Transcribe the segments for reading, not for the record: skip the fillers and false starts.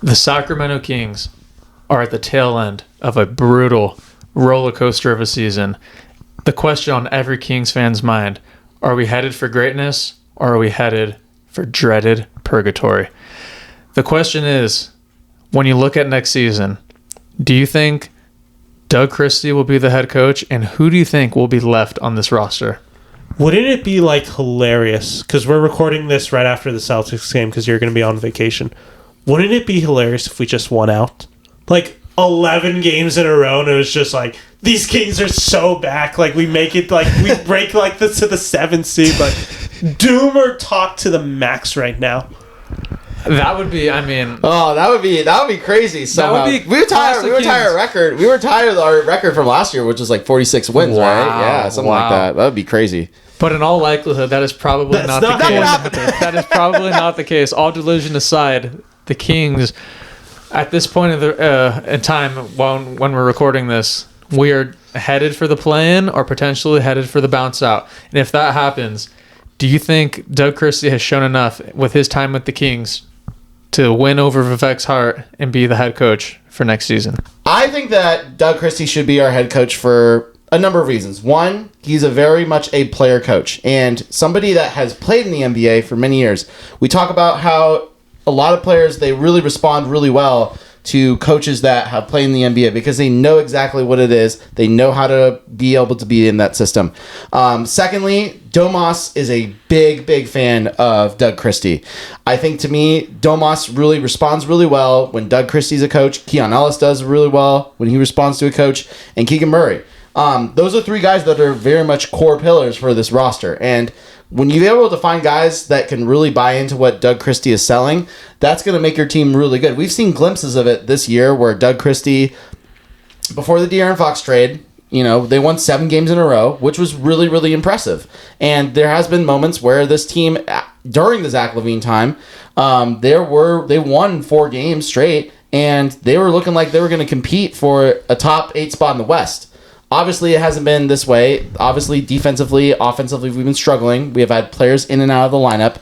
The Sacramento Kings are at the tail end of a brutal roller coaster of a season. The question on every Kings fan's mind, are we headed for greatness or are we headed for dreaded purgatory? The question is, when you look at next season, do you think Doug Christie will be the head coach, and who do you think will be left on this roster? Wouldn't it be hilarious? Because we're recording this right after the Celtics game because you're going to be on vacation. Wouldn't it be hilarious if we just won out? 11 games in a row, and it was just these Kings are so back. We make it, we break this to the 7th seed. Doom or talk to the max right now. That would be, that would be crazy. Somehow. That would be we would tie our record. We were tied our record from last year, which was 46 wins, right? Yeah, something like that. That would be crazy. But in all likelihood, that is probably not the case. That is probably not the case. All delusion aside, the Kings, at this point in time, when we're recording this, we are headed for the play-in or potentially headed for the bounce out. And if that happens, do you think Doug Christie has shown enough with his time with the Kings to win over Vivek's heart and be the head coach for next season? I think that Doug Christie should be our head coach for a number of reasons. One, he's a very much a player coach and somebody that has played in the NBA for many years. We talk about how a lot of players, they really respond really well to coaches that have played in the NBA because they know exactly what it is. They know how to be able to be in that system. Secondly, Domas is a big fan of Doug Christie. I think to me, Domas really responds really well when Doug Christie's a coach. Keon Ellis does really well when he responds to a coach. And Keegan Murray. Those are three guys that are very much core pillars for this roster. And when you're able to find guys that can really buy into what Doug Christie is selling, that's going to make your team really good. We've seen glimpses of it this year where Doug Christie, before the De'Aaron Fox trade, they won 7 games in a row, which was really, really impressive. And there has been moments where this team, during the Zach Lavine time, they won 4 games straight, and they were looking like they were going to compete for a top 8 spot in the West. Obviously, it hasn't been this way. Obviously, defensively, offensively, we've been struggling. We have had players in and out of the lineup.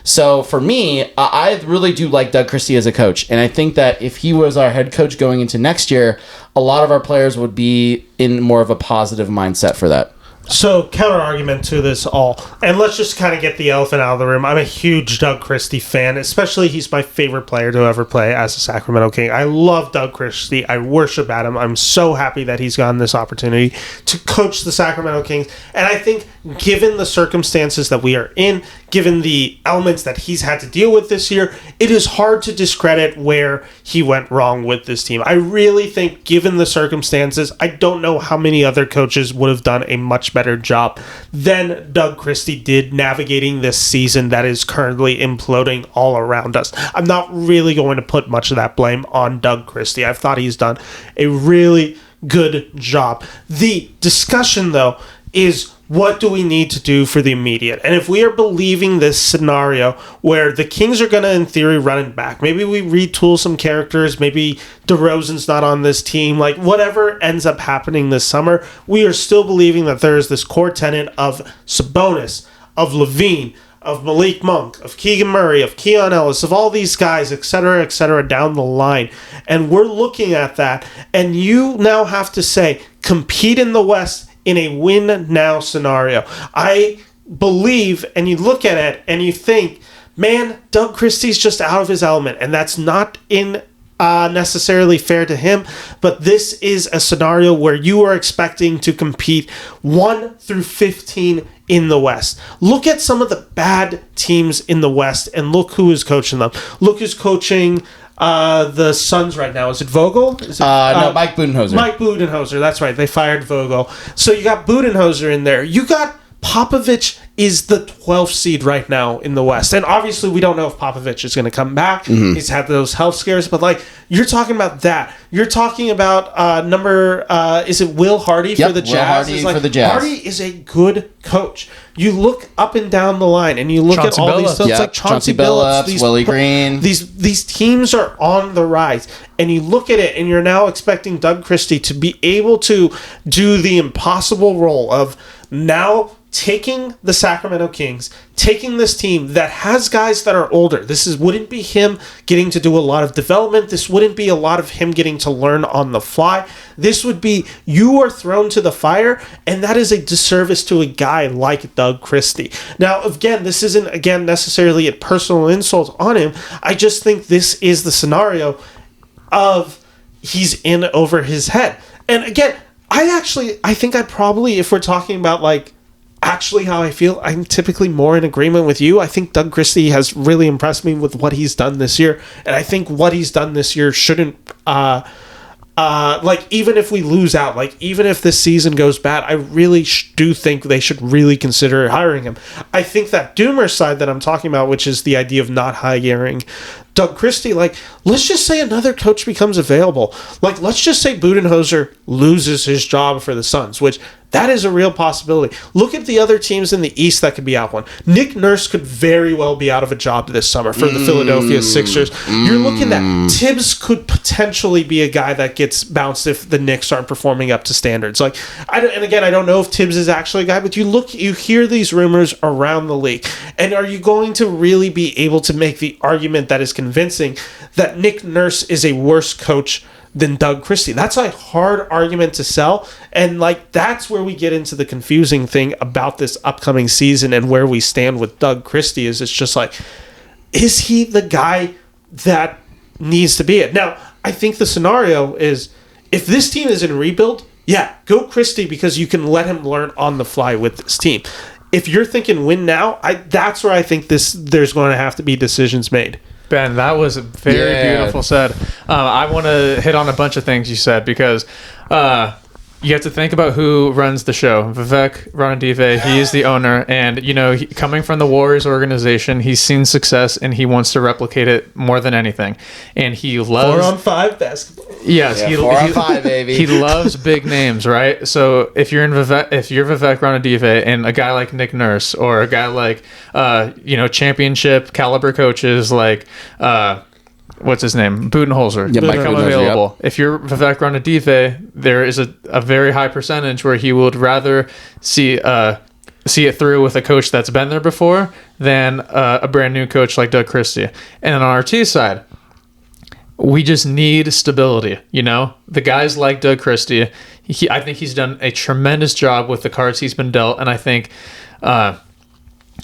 So, for me, I really do like Doug Christie as a coach. And I think that if he was our head coach going into next year, a lot of our players would be in more of a positive mindset for that. So, counter-argument to this all, and let's just kind of get the elephant out of the room. I'm a huge Doug Christie fan, especially he's my favorite player to ever play as a Sacramento King. I love Doug Christie. I worship at him. I'm so happy that he's gotten this opportunity to coach the Sacramento Kings. And I think given the circumstances that we are in, given the elements that he's had to deal with this year, it is hard to discredit where he went wrong with this team. I really think, given the circumstances, I don't know how many other coaches would have done a much better job than Doug Christie did navigating this season that is currently imploding all around us. I'm not really going to put much of that blame on Doug Christie. I've thought he's done a really good job. The discussion, though, is what do we need to do for the immediate? And if we are believing this scenario where the Kings are going to, in theory, run it back, maybe we retool some characters, maybe DeRozan's not on this team, whatever ends up happening this summer, we are still believing that there is this core tenet of Sabonis, of Lavine, of Malik Monk, of Keegan Murray, of Keon Ellis, of all these guys, et cetera, down the line. And we're looking at that, and you now have to say, compete in the West in a win-now scenario. I believe, and you look at it, and you think, man, Doug Christie's just out of his element, and that's not necessarily fair to him, but this is a scenario where you are expecting to compete 1 through 15 in the West. Look at some of the bad teams in the West, and look who is coaching them. Look who's coaching the Suns right now. Is it Vogel? No, Mike Budenholzer. Mike Budenholzer, that's right. They fired Vogel. So you got Budenholzer in there. You got Popovich is the 12th seed right now in the West. And obviously we don't know if Popovich is going to come back. Mm-hmm. He's had those health scares. But you're talking about that. You're talking about is it Will Hardy for the Jazz? Will Hardy for the Jazz. Hardy is a good coach. You look up and down the line and you look Chauncey at all Billups. these stuff like Chauncey Billups, Willie Green. These teams are on the rise. And you look at it and you're now expecting Doug Christie to be able to do the impossible role of now taking the Sacramento Kings, taking this team that has guys that are older. Wouldn't be him getting to do a lot of development. This wouldn't be a lot of him getting to learn on the fly. This would be, you are thrown to the fire, and that is a disservice to a guy like Doug Christie. Now, again, this isn't, necessarily a personal insult on him. I just think this is the scenario of he's in over his head. And again, I think I probably, if we're talking about like actually how I feel, I'm typically more in agreement with you. I think Doug Christie has really impressed me with what he's done this year. And I think what he's done this year shouldn't, even if we lose out, like even if this season goes bad, I really do think they should really consider hiring him. I think that doomer side that I'm talking about, which is the idea of not hiring Doug Christie, like, let's just say another coach becomes available. Like, let's just say Budenholzer loses his job for the Suns, which that is a real possibility. Look at the other teams in the East that could be out one. Nick Nurse could very well be out of a job this summer for the Philadelphia Sixers. You're looking at Tibbs could potentially be a guy that gets bounced if the Knicks aren't performing up to standards. Like, I don't know if Tibbs is actually a guy, but you hear these rumors around the league, and are you going to really be able to make the argument that is convincing that Nick Nurse is a worse coach than Doug Christie? That's a hard argument to sell, and like that's where we get into the confusing thing about this upcoming season and where we stand with Doug Christie. Is it's just like, is he the guy that needs to be it? Now, I think the scenario is if this team is in rebuild, yeah, go Christie, because you can let him learn on the fly with this team. If you're thinking win now, that's where I think there's going to have to be decisions made. Ben, that was very beautiful said. I want to hit on a bunch of things you said, because you have to think about who runs the show. Vivek Ranadive, he is the owner, and coming from the Warriors organization, he's seen success and he wants to replicate it more than anything. And he loves 4-on-5 basketball. Yes, yeah, 4-on-5, baby. He loves big names, right? So if you're Vivek Ranadive and a guy like Nick Nurse, or a guy like championship caliber coaches like what's his name? Budenholzer. Yep, become available. Yep. If you're Vivek Ranadive, there is a very high percentage where he would rather see it through with a coach that's been there before than a brand new coach like Doug Christie. And on our T side, we just need stability. The guys like Doug Christie, I think he's done a tremendous job with the cards he's been dealt, and I think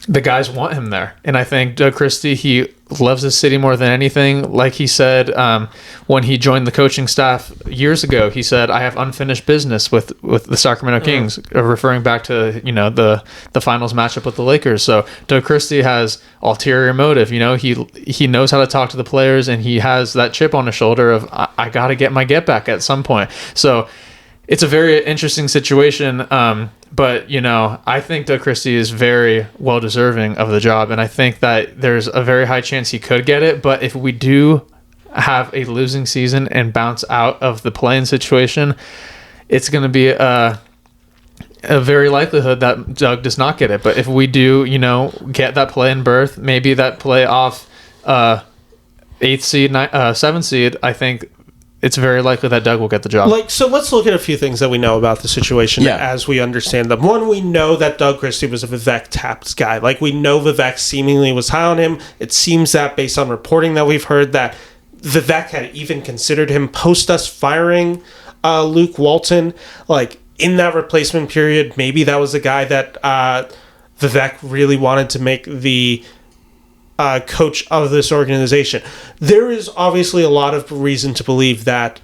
the guys want him there. And I think Doug Christie, he loves the city more than anything. Like he said, when he joined the coaching staff years ago, he said, I have unfinished business with the Sacramento Kings, referring back to, the finals matchup with the Lakers. So Doug Christie has ulterior motive. He knows how to talk to the players, and he has that chip on his shoulder of, I got to get my get back at some point. So it's a very interesting situation. But, I think Doug Christie is very well deserving of the job. And I think that there's a very high chance he could get it. But if we do have a losing season and bounce out of the play-in situation, it's going to be a very likelihood that Doug does not get it. But if we do, get that play-in berth, maybe that play off 8th seed, 7th seed, I think it's very likely that Doug will get the job. So let's look at a few things that we know about the situation as we understand them. One, we know that Doug Christie was a Vivek tapped guy. We know Vivek seemingly was high on him. It seems that based on reporting that we've heard that Vivek had even considered him post us firing Luke Walton. In that replacement period, maybe that was a guy that Vivek really wanted to make the coach of this organization. There is obviously a lot of reason to believe that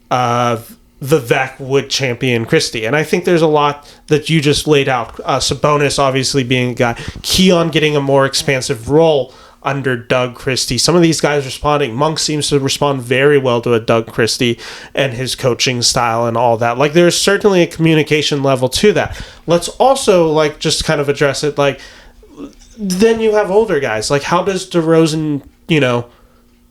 Vivek would champion Christie, and I think there's a lot that you just laid out. Sabonis obviously being a guy, Keon getting a more expansive role under Doug Christie. Some of these guys responding. Monk seems to respond very well to a Doug Christie and his coaching style and all that. There's certainly a communication level to that. Let's also just kind of address it. Then you have older guys. How does DeRozan,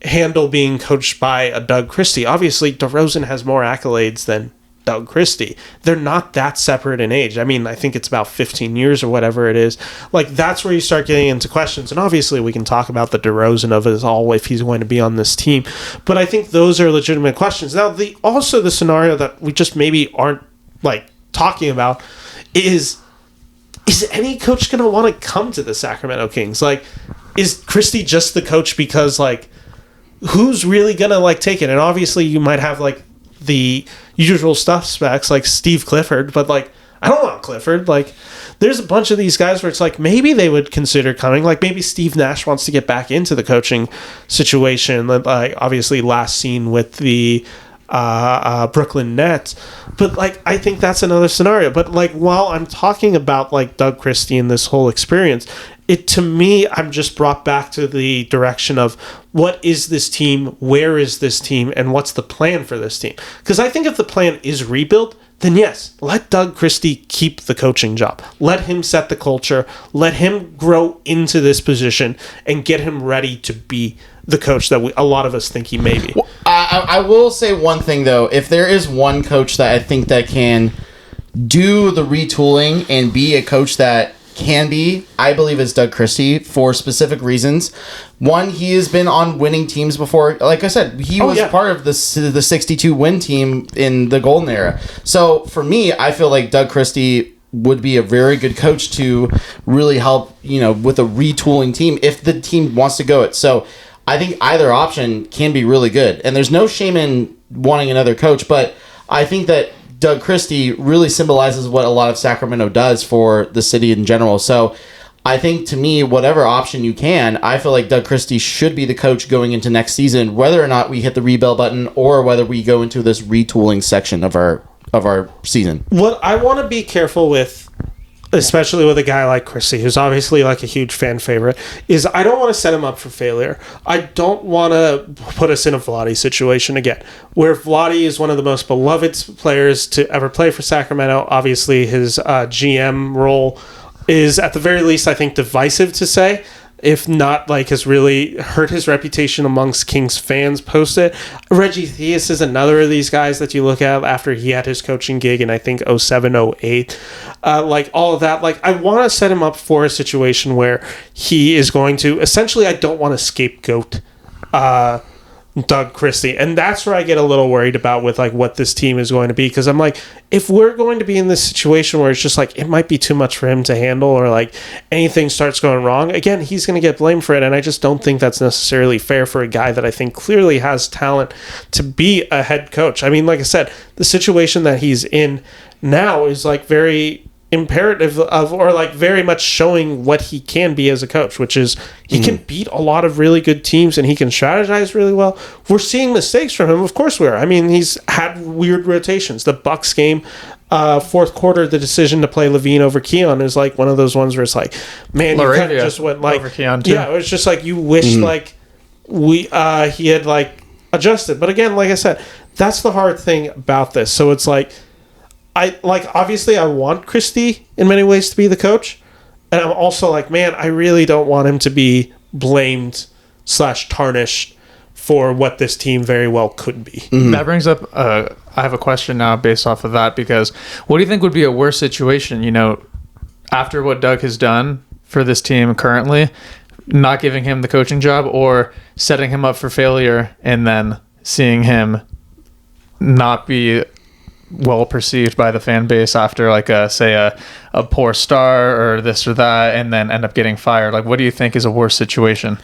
handle being coached by a Doug Christie? Obviously, DeRozan has more accolades than Doug Christie. They're not that separate in age. I think it's about 15 years or whatever it is. That's where you start getting into questions. And obviously, we can talk about the DeRozan of it all if he's going to be on this team. But I think those are legitimate questions. Now, also the scenario that we just maybe aren't talking about is is any coach going to want to come to the Sacramento Kings? Like, is Christie just the coach because, like, who's really going to, like, take it? And obviously you might have, like, the usual suspects like Steve Clifford, but, like, I don't want Clifford. Like, there's a bunch of these guys where it's like maybe they would consider coming. Like, maybe Steve Nash wants to get back into the coaching situation. Like, obviously last seen with the Brooklyn Nets. But, like, I think that's another scenario. But, like, while I'm talking about, like, Doug Christie and this whole experience, to me, I'm just brought back to the direction of what is this team, where is this team, and what's the plan for this team? Because I think if the plan is rebuild, then yes, let Doug Christie keep the coaching job. Let him set the culture. Let him grow into this position and get him ready to be the coach that a lot of us think he may be. I will say one thing, though. If there is one coach that I think that can do the retooling and be a coach that can be, I believe, is Doug Christie for specific reasons. One, he has been on winning teams before. Like I said, he was part of the 62 win team in the Golden era. So for me, I feel like Doug Christie would be a very good coach to really help, with a retooling team if the team wants to go it. So I think either option can be really good. And there's no shame in wanting another coach, but I think that Doug Christie really symbolizes what a lot of Sacramento does for the city in general. So I think, to me, whatever option you can, I feel like Doug Christie should be the coach going into next season, whether or not we hit the rebuild button or whether we go into this retooling section of our season. What I want to be careful with, especially with a guy like Christie, who's obviously like a huge fan favorite, is I don't want to set him up for failure. I don't want to put us in a Vlade situation again, where Vlade is one of the most beloved players to ever play for Sacramento. Obviously, his GM role is, at the very least, I think, divisive to say, if not, like, has really hurt his reputation amongst Kings fans post it. Reggie Theus is another of these guys that you look at after he had his coaching gig in, I think, 07, 08. Like, all of that. Like, I want to set him up for a situation where he is going to... Essentially, I don't want to scapegoat Doug Christie. And that's where I get a little worried about with, like, what this team is going to be. Because I'm like, if we're going to be in this situation where it's just like, it might be too much for him to handle, or like anything starts going wrong, again, he's going to get blamed for it. And I just don't think that's necessarily fair for a guy that I think clearly has talent to be a head coach. I mean, like I said, the situation that he's in now is like very imperative of, or like very much showing what he can be as a coach, which is he can beat a lot of really good teams and he can strategize really well. We're seeing mistakes from him, of course we are. I mean, he's had weird rotations. The Bucks game, fourth quarter, the decision to play Lavine over Keon is like one of those ones where it's like, man, you kind of just went like over Keon too. Yeah, it was just like you wished like he had like adjusted. But again, like I said, that's the hard thing about this. So it's like, obviously I want Christie in many ways to be the coach. And I'm also like, man, I really don't want him to be blamed / tarnished for what this team very well could be. Mm-hmm. That brings up, I have a question now based off of that, because what do you think would be a worse situation, after what Doug has done for this team currently, not giving him the coaching job, or setting him up for failure and then seeing him not be well perceived by the fan base after like a poor start or this or that, and then end up getting fired? Like, what do you think is a worse situation?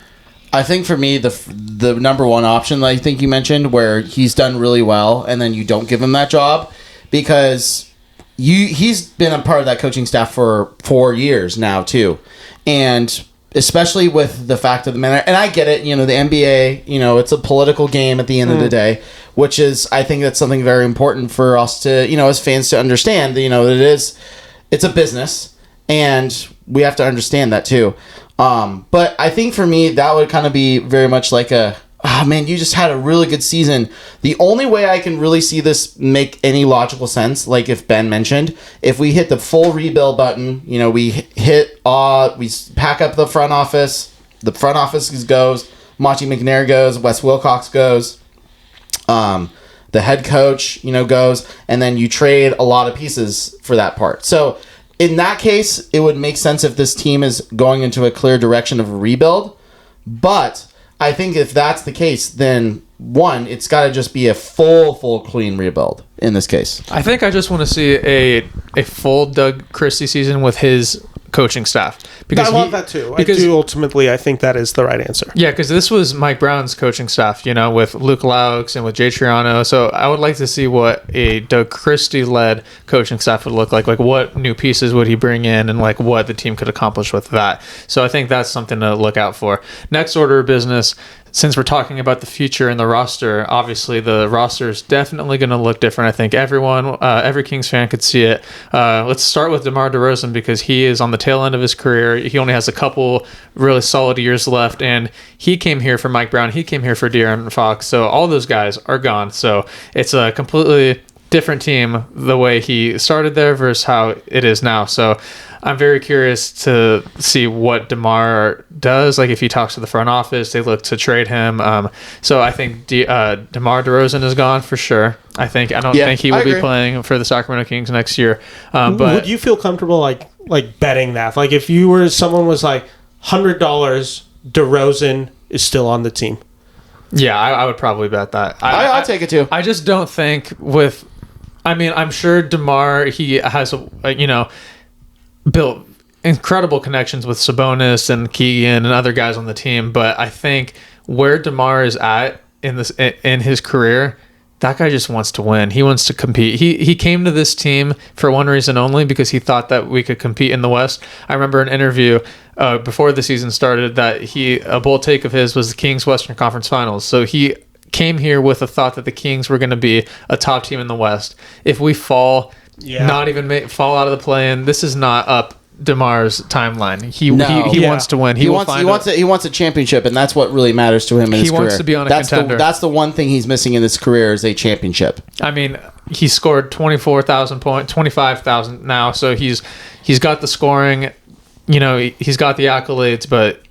I think for me, the number one option that I think you mentioned, where he's done really well and then you don't give him that job, because he's been a part of that coaching staff for 4 years now too, and especially with the fact of the matter, and I get it, the NBA, it's a political game at the end of the day, which is, I think that's something very important for us to, as fans to understand, that it's a business, and we have to understand that too. But I think for me, that would kind of be very much like man, you just had a really good season. The only way I can really see this make any logical sense, like if Ben mentioned, if we hit the full rebuild button, we pack up the front office goes, Monty McNair goes, Wes Wilcox goes, the head coach, goes, and then you trade a lot of pieces for that part. So in that case, it would make sense if this team is going into a clear direction of a rebuild. But I think if that's the case, then one, it's got to just be a full clean rebuild in this case. I think I just want to see a full Doug Christie season with his coaching staff. Because I love that too. I think that is the right answer. Yeah, because this was Mike Brown's coaching staff, with Luke Laux and with Jay Triano. So I would like to see what a Doug Christie-led coaching staff would look like. Like, what new pieces would he bring in, and like what the team could accomplish with that. So I think that's something to look out for. Next order of business. Since we're talking about the future and the roster, obviously the roster is definitely going to look different. I think every Kings fan could see it. Let's start with DeMar DeRozan because he is on the tail end of his career. He only has a couple really solid years left, and he came here for Mike Brown. He came here for De'Aaron Fox. So all those guys are gone. So it's a completely different team the way he started there versus how it is now. So I'm very curious to see what DeMar does. Like, if he talks to the front office, they look to trade him. So I think DeMar DeRozan is gone for sure. I don't think he will be playing for the Sacramento Kings next year. But would you feel comfortable like betting that? Like, if someone was like $100, DeRozan is still on the team. Yeah, I would probably bet that. I'll take it too. I just don't think I'm sure DeMar, he has built incredible connections with Sabonis and Keegan and other guys on the team, but I think where DeMar is at in his career, that guy just wants to win. He wants to compete. He came to this team for one reason only, because he thought that we could compete in the West. I remember an interview before the season started that a bold take of his was the Kings Western Conference Finals. So he came here with a thought that the Kings were going to be a top team in the West. If we fall, not even fall out of the play-in, this is not up DeMar's timeline. He wants to win. He wants a championship, and that's what really matters to him in his career. He wants to be on a contender. That's the one thing he's missing in his career is a championship. I mean, he scored 24,000 points, 25,000 now, so he's got the scoring, he's got the accolades, but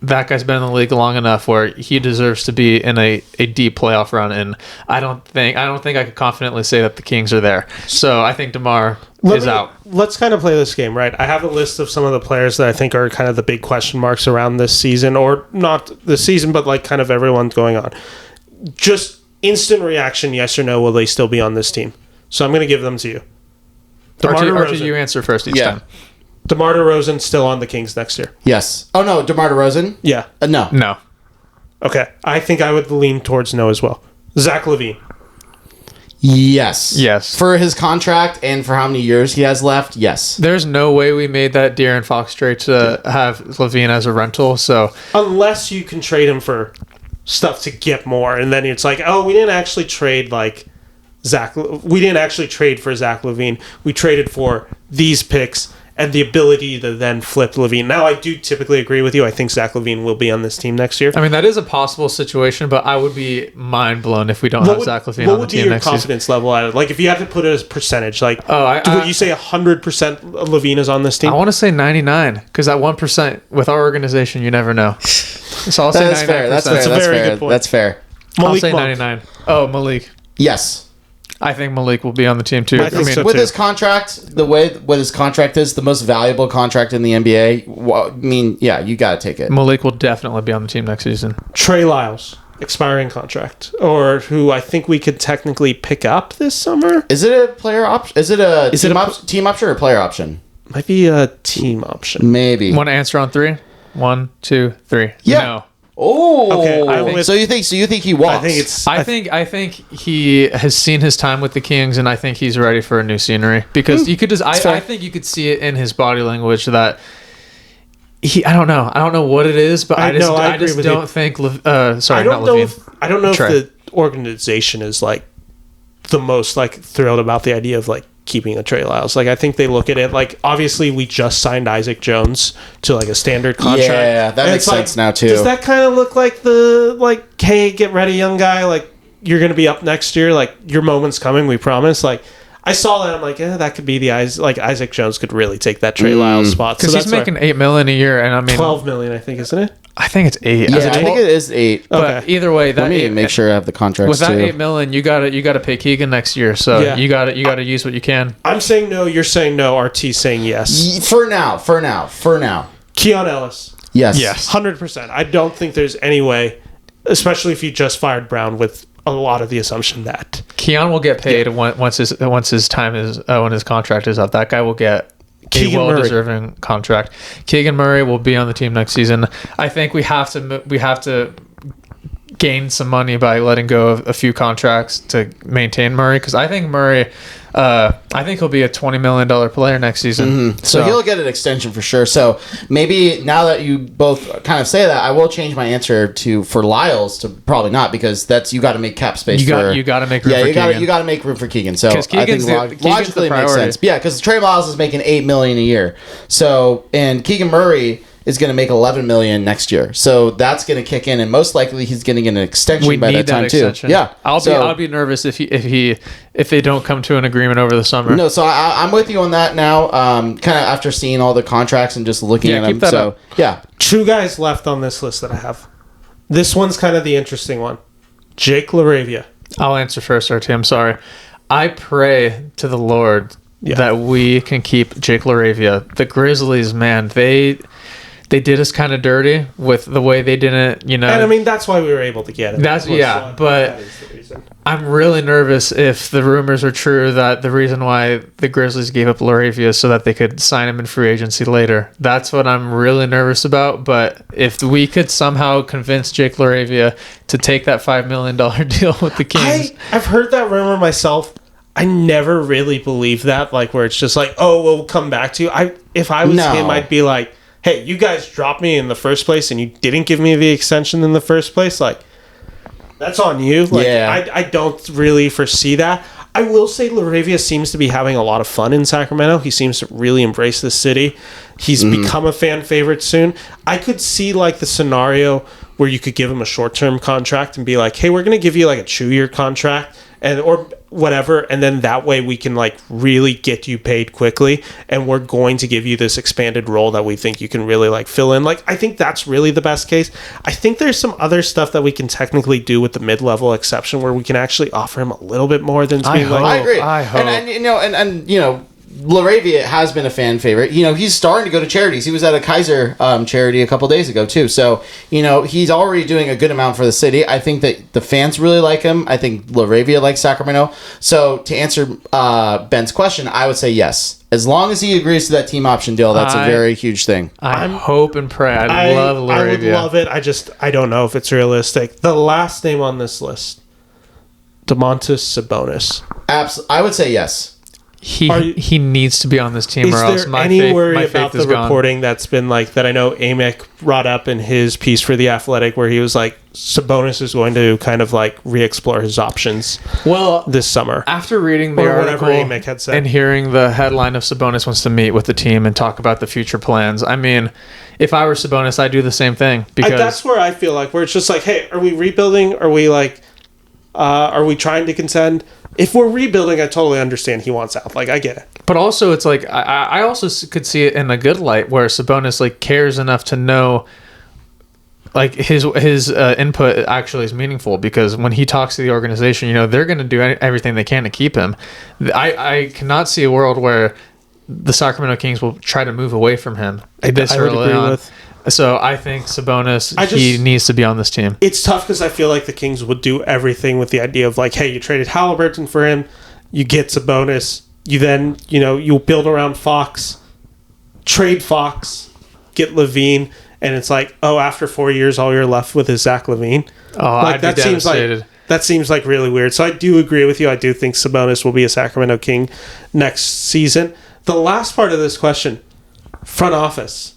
that guy's been in the league long enough where he deserves to be in a deep playoff run, and I don't think I could confidently say that the Kings are there. So I think DeMar is out. Let's kind of play this game, right? I have a list of some of the players that I think are kind of the big question marks around this season, or not this season, but like kind of everyone's going on. Just instant reaction, yes or no, will they still be on this team? So I'm going to give them to you. Archie, you answer first each time. DeMar DeRozan still on the Kings next year? Yes. Oh, no, DeMar DeRozan? Yeah. No. No. Okay. I think I would lean towards no as well. Zach Lavine? Yes. Yes. For his contract and for how many years he has left, yes. There's no way we made that De'Aaron Fox trade to have Lavine as a rental, so... Unless you can trade him for stuff to get more, and then it's like, we didn't actually trade, we didn't actually trade for Zach Lavine. We traded for these picks and the ability to then flip Lavine. Now, I do typically agree with you. I think Zach Lavine will be on this team next year. I mean, that is a possible situation, but I would be mind blown if we don't have Zach Lavine on the team next season. What would be your confidence level at it? Like, if you had to put it as percentage, would you say 100% Lavine is on this team? I want to say 99, because that 1% with our organization, you never know. So I'll say 99%. That's a very good point. That's fair. I'll say 99. Oh, Malik. Yes. I think Malik will be on the team too. With his contract, the way what his contract is, the most valuable contract in the NBA. You got to take it. Malik will definitely be on the team next season. Trey Lyles, expiring contract, or who I think we could technically pick up this summer. Is it a player option? Is it a team option or player option? Might be a team option. Maybe. Want to answer on 3? 1, 2, 3. Yeah. No. Oh, okay. So you think he walks? I think he has seen his time with the Kings, and I think he's ready for a new scenery. Because you could I think you could see it in his body language that I don't know what it is, but I just don't think. Sorry, not Lavine. I don't know if the organization is the most thrilled about the idea of keeping a Trey Lyles. I think they look at it obviously we just signed Isaac Jones to a standard contract. Yeah, that makes sense now too. Does that kind of look like the hey, get ready, young guy, you're going to be up next year, your moment's coming, we promise. I saw that, I'm that could be the Isaac Jones could really take that Trey Lyles spot. Because he's making $8 million a year, and I mean $12 million, I think, isn't it? I think it's 8. Yeah, I think it is 8. But either way, let me make sure I have the contracts with that too. $8 million, you got to pay Keegan next year. So you got to use what you can. I'm saying no. You're saying no. RT's saying yes. For now. Keon Ellis. Yes. 100%. I don't think there's any way especially if you just fired Brown with a lot of the assumption that Keon will get paid once his time is when his contract is up. That guy will get Keegan a well-deserving contract. Keegan Murray will be on the team next season. I think we have to gain some money by letting go of a few contracts to maintain Murray, because I think Murray, I think he'll be a $20 million player next season. Mm-hmm. So he'll get an extension for sure. So maybe now that you both kind of say that, I will change my answer for Lyles to probably not, because you got to make cap space. You got to make room for Keegan. You got to make room for Keegan. So I think Keegan's logically it makes sense. Yeah, because Trey Lyles is making $8 million a year. So, and Keegan Murray is going to make $11 million next year, so that's going to kick in, and most likely he's going to get an extension by that time too. Yeah, I'll be nervous if they don't come to an agreement over the summer. No, so I'm with you on that now. Kind of after seeing all the contracts and just looking at them. So up. Yeah, 2 guys left on this list that I have. This one's kind of the interesting one. Jake LaRavia. I'll answer first, RT. I'm sorry. I pray to the Lord that we can keep Jake LaRavia. The Grizzlies, man, they did us kind of dirty with the way they didn't, And I mean, that's why we were able to get it. But I'm really nervous if the rumors are true that the reason why the Grizzlies gave up LaRavia is so that they could sign him in free agency later. That's what I'm really nervous about. But if we could somehow convince Jake LaRavia to take that $5 million deal with the Kings. I've heard that rumor myself. I never really believed that, where it's just we'll come back to you. If I was him, I'd be like, hey, you guys dropped me in the first place and you didn't give me the extension in the first place. That's on you. I don't really foresee that. I will say LaRavia seems to be having a lot of fun in Sacramento. He seems to really embrace the city. He's become a fan favorite soon. I could see the scenario where you could give him a short-term contract and be like, hey, we're going to give you a 2-year contract or whatever, and then that way we can really get you paid quickly, and we're going to give you this expanded role that we think you can really fill in. I think that's really the best case. I think there's some other stuff that we can technically do with the mid-level exception where we can actually offer him a little bit more than I agree. I hope. And LaRavia has been a fan favorite. He's starting to go to charities. He was at a Kaiser charity a couple days ago too. So, he's already doing a good amount for the city. I think that the fans really like him. I think LaRavia likes Sacramento. So, to answer Ben's question, I would say yes. As long as he agrees to that team option deal, that's a very huge thing. I hope and pray. I love LaRavia. I would love it. I don't know if it's realistic. The last name on this list, Domantas Sabonis. I would say yes. He needs to be on this team, or else Is there any worry about the reporting that's been that I know Amick brought up in his piece for The Athletic, where he was Sabonis is going to kind of re-explore his options this summer? After reading the article Amick had said and hearing the headline of Sabonis wants to meet with the team and talk about the future plans, I mean, if I were Sabonis, I'd do the same thing. Because that's where I feel where it's just hey, are we rebuilding? Are we are we trying to contend? If we're rebuilding, I totally understand he wants out. I get it. But also, it's I also could see it in a good light where Sabonis cares enough to know his input actually is meaningful, because when he talks to the organization, they're going to do everything they can to keep him. I cannot see a world where the Sacramento Kings will try to move away from him this early on. So I think Sabonis, he needs to be on this team. It's tough because I feel the Kings would do everything with the idea of hey, you traded Halliburton for him, you get Sabonis, you then, you'll build around Fox, trade Fox, get Lavine, and it's after 4 years, all you're left with is Zach Lavine. Oh, I'd be devastated. That seems really weird. So I do agree with you. I do think Sabonis will be a Sacramento King next season. The last part of this question, front office.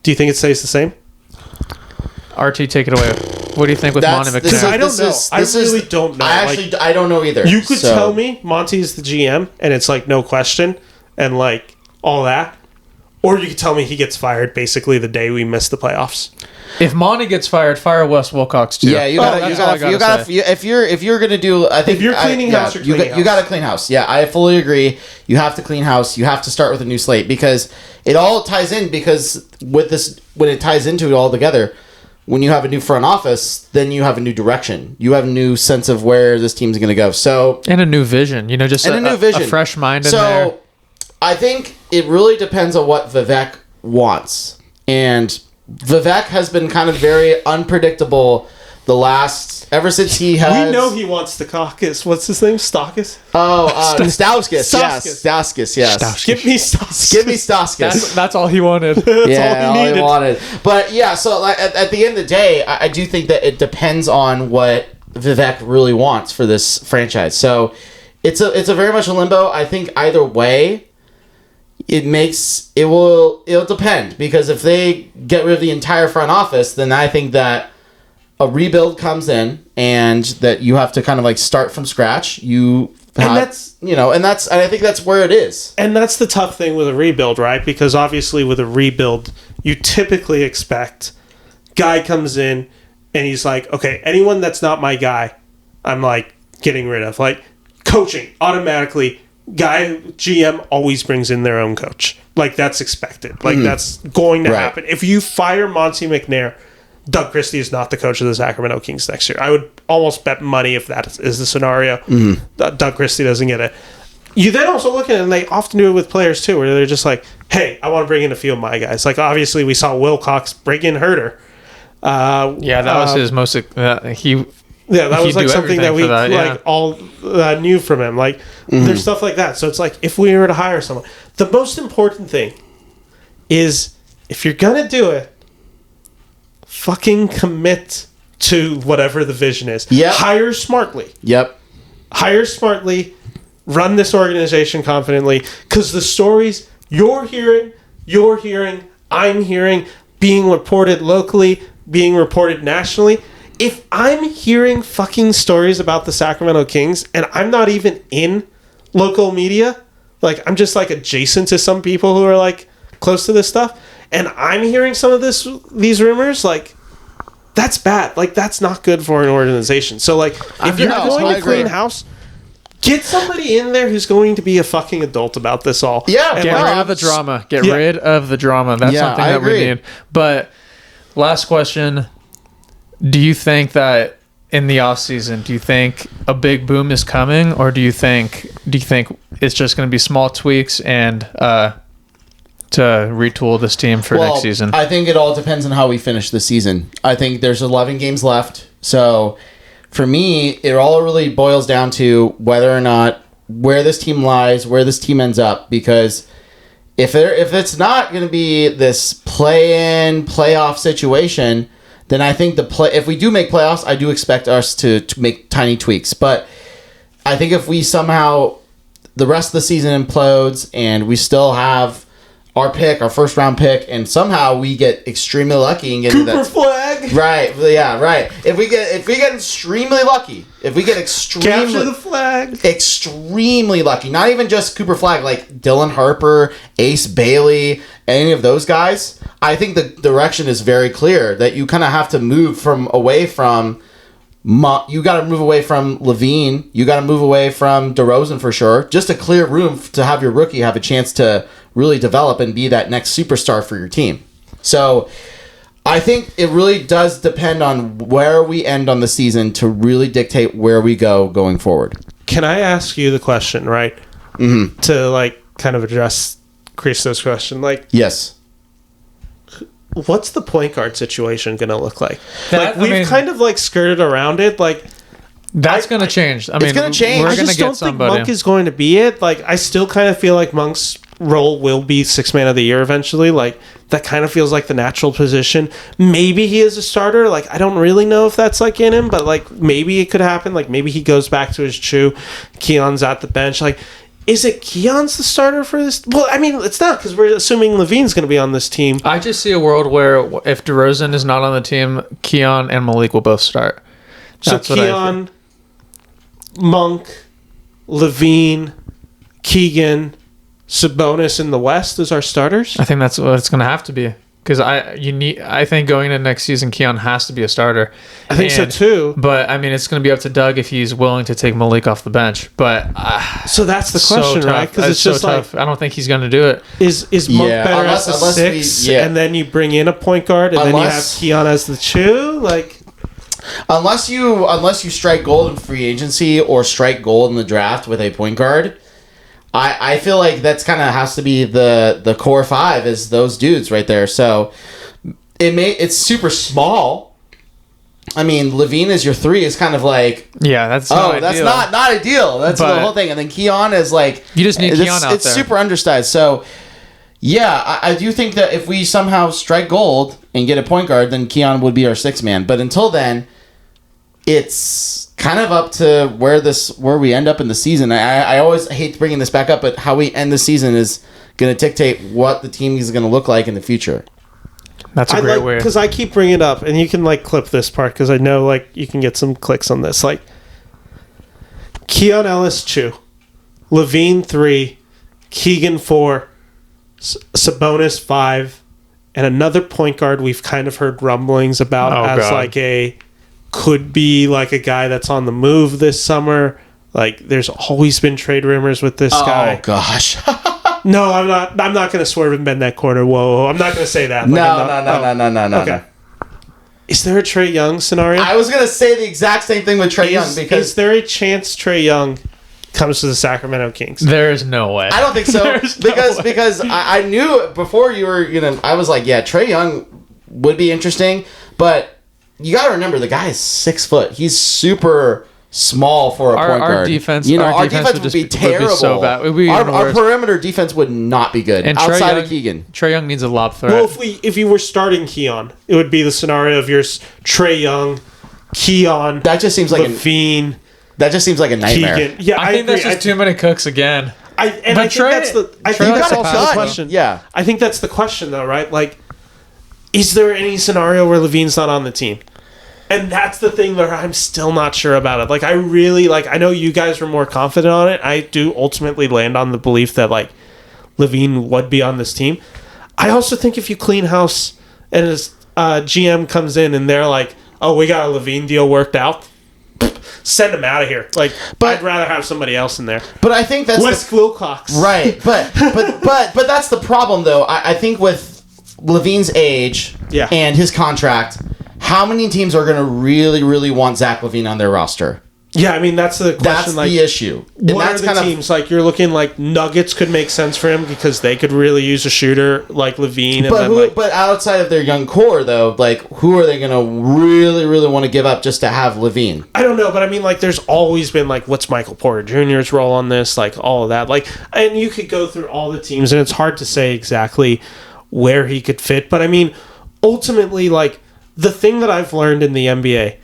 Do you think it stays the same? RT, take it away. What do you think with Monty McNair? I don't know. I really don't know. I don't know either. You could tell me Monty's the GM, and it's no question, and all that. Or you could tell me he gets fired basically the day we miss the playoffs. If Monty gets fired, fire Wes Wilcox too. Yeah, you gotta. If you're gonna do, I think if you're cleaning house, you gotta clean house. Yeah, I fully agree. You have to clean house. You have to start with a new slate, because it all ties in. Because with this, when it ties into it all together, when you have a new front office, then you have a new direction. You have a new sense of where this team's gonna go. So and a new vision. Just a new vision, a fresh mind in there. So I think it really depends on what Vivek wants, and Vivek has been kind of very unpredictable ever since he has... We know he wants the caucus. What's his name? Staukus? Stauskas. Yes. Stauskas, yes. Give me Stauskas. Give me Stauskas. That's all he wanted. That's all he wanted. But yeah, so like, at the end of the day, I do think that it depends on what Vivek really wants for this franchise. So it's a very much a limbo. I think either way, it'll depend, because if they get rid of the entire front office, then I think that a rebuild comes in and that you have to kind of like start from scratch. I think that's where it is. And that's the tough thing with a rebuild, right? Because obviously with a rebuild, you typically expect guy comes in and he's like, okay, anyone that's not my guy, I'm like getting rid of. Like coaching, automatically, GM always brings in their own coach. Like that's expected. Like that's going to happen. If you fire Monty McNair, Doug Christie is not the coach of the Sacramento Kings next year. I would almost bet money if that is the scenario. Doug Christie doesn't get it. You then also look at it, and they often do it with players too, where they're just like, hey, I want to bring in a few of my guys. Like obviously we saw Wilcox bring in Herter. That was his most... that was like something that we all knew from him. Like there's stuff like that. So it's like if we were to hire someone, the most important thing is if you're gonna do it, fucking commit to whatever the vision is. Yep. Hire smartly. Yep. Hire smartly. Run this organization confidently, because the stories you're hearing, I'm hearing, being reported locally, being reported nationally. If I'm hearing fucking stories about the Sacramento Kings and I'm not even in local media, like I'm just like adjacent to some people who are like close to this stuff, and I'm hearing some of these rumors, like that's bad. Like that's not good for an organization. So like if you're going to clean house, get somebody in there who's going to be a fucking adult about this all. Yeah, get rid of the drama. Get rid of the drama. That's something that we need. But last question. Do you think that in the offseason, do you think a big boom is coming, or do you think it's just going to be small tweaks and to retool this team for next season? I think it all depends on how we finish the season. I think there's 11 games left. So for me, it all really boils down to whether or not where this team lies, where this team ends up, because if it's not going to be this play-in, playoff situation, then I think if we do make playoffs, I do expect us to make tiny tweaks. But I think if we somehow, the rest of the season implodes and we still have our first round pick, and somehow we get extremely lucky and get Cooper that flag. Right. Yeah, right. If we get extremely lucky, capture the flag. Extremely lucky. Not even just Cooper flag, like Dylan Harper, Ace Bailey, any of those guys. I think the direction is very clear that you kind of have to move away from Lavine. You got to move away from DeRozan for sure. Just a clear room to have your rookie have a chance to really develop and be that next superstar for your team. So I think it really does depend on where we end on the season to really dictate where we go going forward. Can I ask you the question, right? Mm-hmm. To like kind of address Christo's question. Like, yes. What's the point guard situation going to look like? We've kind of like skirted around it. Like that's going to change. I mean, it's going to change. I just don't think Monk is going to be it. Like I still kind of feel like Monk's role will be sixth man of the year eventually. Like that kind of feels like the natural position. Maybe he is a starter. Like I don't really know if that's like in him, but like maybe it could happen. Like maybe he goes back to his chew. Keon's at the bench. Like, is it Keon's the starter for this? Well, I mean, it's not, because we're assuming Levine's going to be on this team. I just see a world where if DeRozan is not on the team, Keon and Malik will both start. That's so Keon, Monk, Lavine, Keegan, Sabonis in the West as our starters? I think that's what it's going to have to be. Because I think going into next season, Keon has to be a starter. I think so too. But I mean, it's going to be up to Doug if he's willing to take Malik off the bench. But so that's the question, right? Because it's just so tough. I don't think he's going to do it. Is Monk better as a six, and then you bring in a point guard, and then you have Keon as the two? Like, unless you strike gold in free agency or strike gold in the draft with a point guard. I feel like that's kind of has to be the core five is those dudes right there. So it's super small, I mean, Lavine is your 3 is kind of like, that's not ideal. That's the whole thing. And then Keon is like, you just need Keon out there. It's super undersized. So, yeah, I do think that if we somehow strike gold and get a point guard, then Keon would be our 6th man. But until then, it's kind of up to where we end up in the season. I always hate bringing this back up, but how we end the season is going to dictate what the team is going to look like in the future. That's a great way. Because I keep bringing it up, and you can clip this part because I know you can get some clicks on this. Keon Ellis 2, Lavine 3, Keegan 4, Sabonis 5, and another point guard we've kind of heard rumblings about could be a guy that's on the move this summer. There's always been trade rumors with this guy. Oh gosh. No, I'm not going to swerve and bend that corner. Whoa, I'm not going to say that. No. Okay. Is there a Trae Young scenario? I was going to say the exact same thing with Trae Young. Because is there a chance Trae Young comes to the Sacramento Kings? There is no way. I don't think so. because I knew before you were, I was like, yeah, Trae Young would be interesting. But you got to remember, the guy is 6 foot. He's super small for a point guard. Our defense would be terrible. Would be so bad. Our perimeter defense would not be good. And outside of Keegan, Trae Young needs a lob threat. Well, if you were starting Keon, it would be the scenario of yours: Trae Young, Keon. That just seems like Lavine. That just seems like a nightmare. Keegan. Yeah, I think that's just too many cooks again. I think that's the question. Yeah, I think that's the question, though, right? Is there any scenario where Levine's not on the team? And that's the thing that I'm still not sure about it. I really, I know you guys were more confident on it. I do ultimately land on the belief that, Lavine would be on this team. I also think if you clean house and his GM comes in and they're like, oh, we got a Lavine deal worked out, send him out of here. But I'd rather have somebody else in there. But I think that's Wes Wilcox. Right. But that's the problem, though. I think with Lavine's age and his contract, how many teams are going to really, really want Zach Lavine on their roster? Yeah, I mean, that's the question. That's the issue. And what are the teams? You're looking Nuggets could make sense for him because they could really use a shooter like Lavine. But outside of their young core, though, who are they going to really, really want to give up just to have Lavine? I don't know, but I mean, there's always been, what's Michael Porter Jr.'s role on this? All of that. And you could go through all the teams, and it's hard to say exactly where he could fit. But I mean, ultimately, the thing that I've learned in the NBA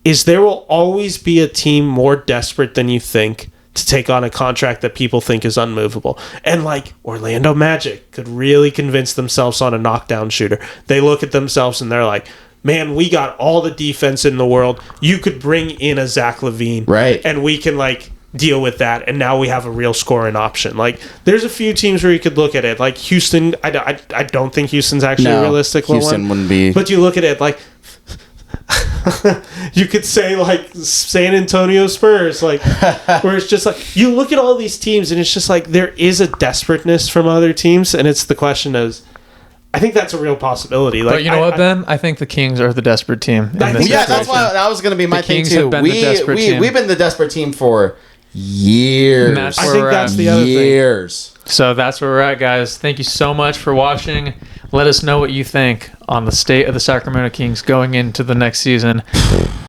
is there will always be a team more desperate than you think to take on a contract that people think is unmovable. And Orlando Magic could really convince themselves on a knockdown shooter. They look at themselves and they're like, man, we got all the defense in the world. You could bring in a Zach Lavine. Right. And we can deal with that, and now we have a real scoring option. There's a few teams where you could look at it. Houston, I don't think Houston's actually a realistic one. Houston wouldn't be. But you look at it you could say San Antonio Spurs, where it's just you look at all these teams and it's just there is a desperateness from other teams, and it's the question is, I think that's a real possibility. But you know what, Ben? I think the Kings are the desperate team. That's why that was going to be my thing too. We've been the desperate team for years. I think that's the other thing. So that's where we're at, guys. Thank you so much for watching. Let us know what you think on the state of the Sacramento Kings going into the next season.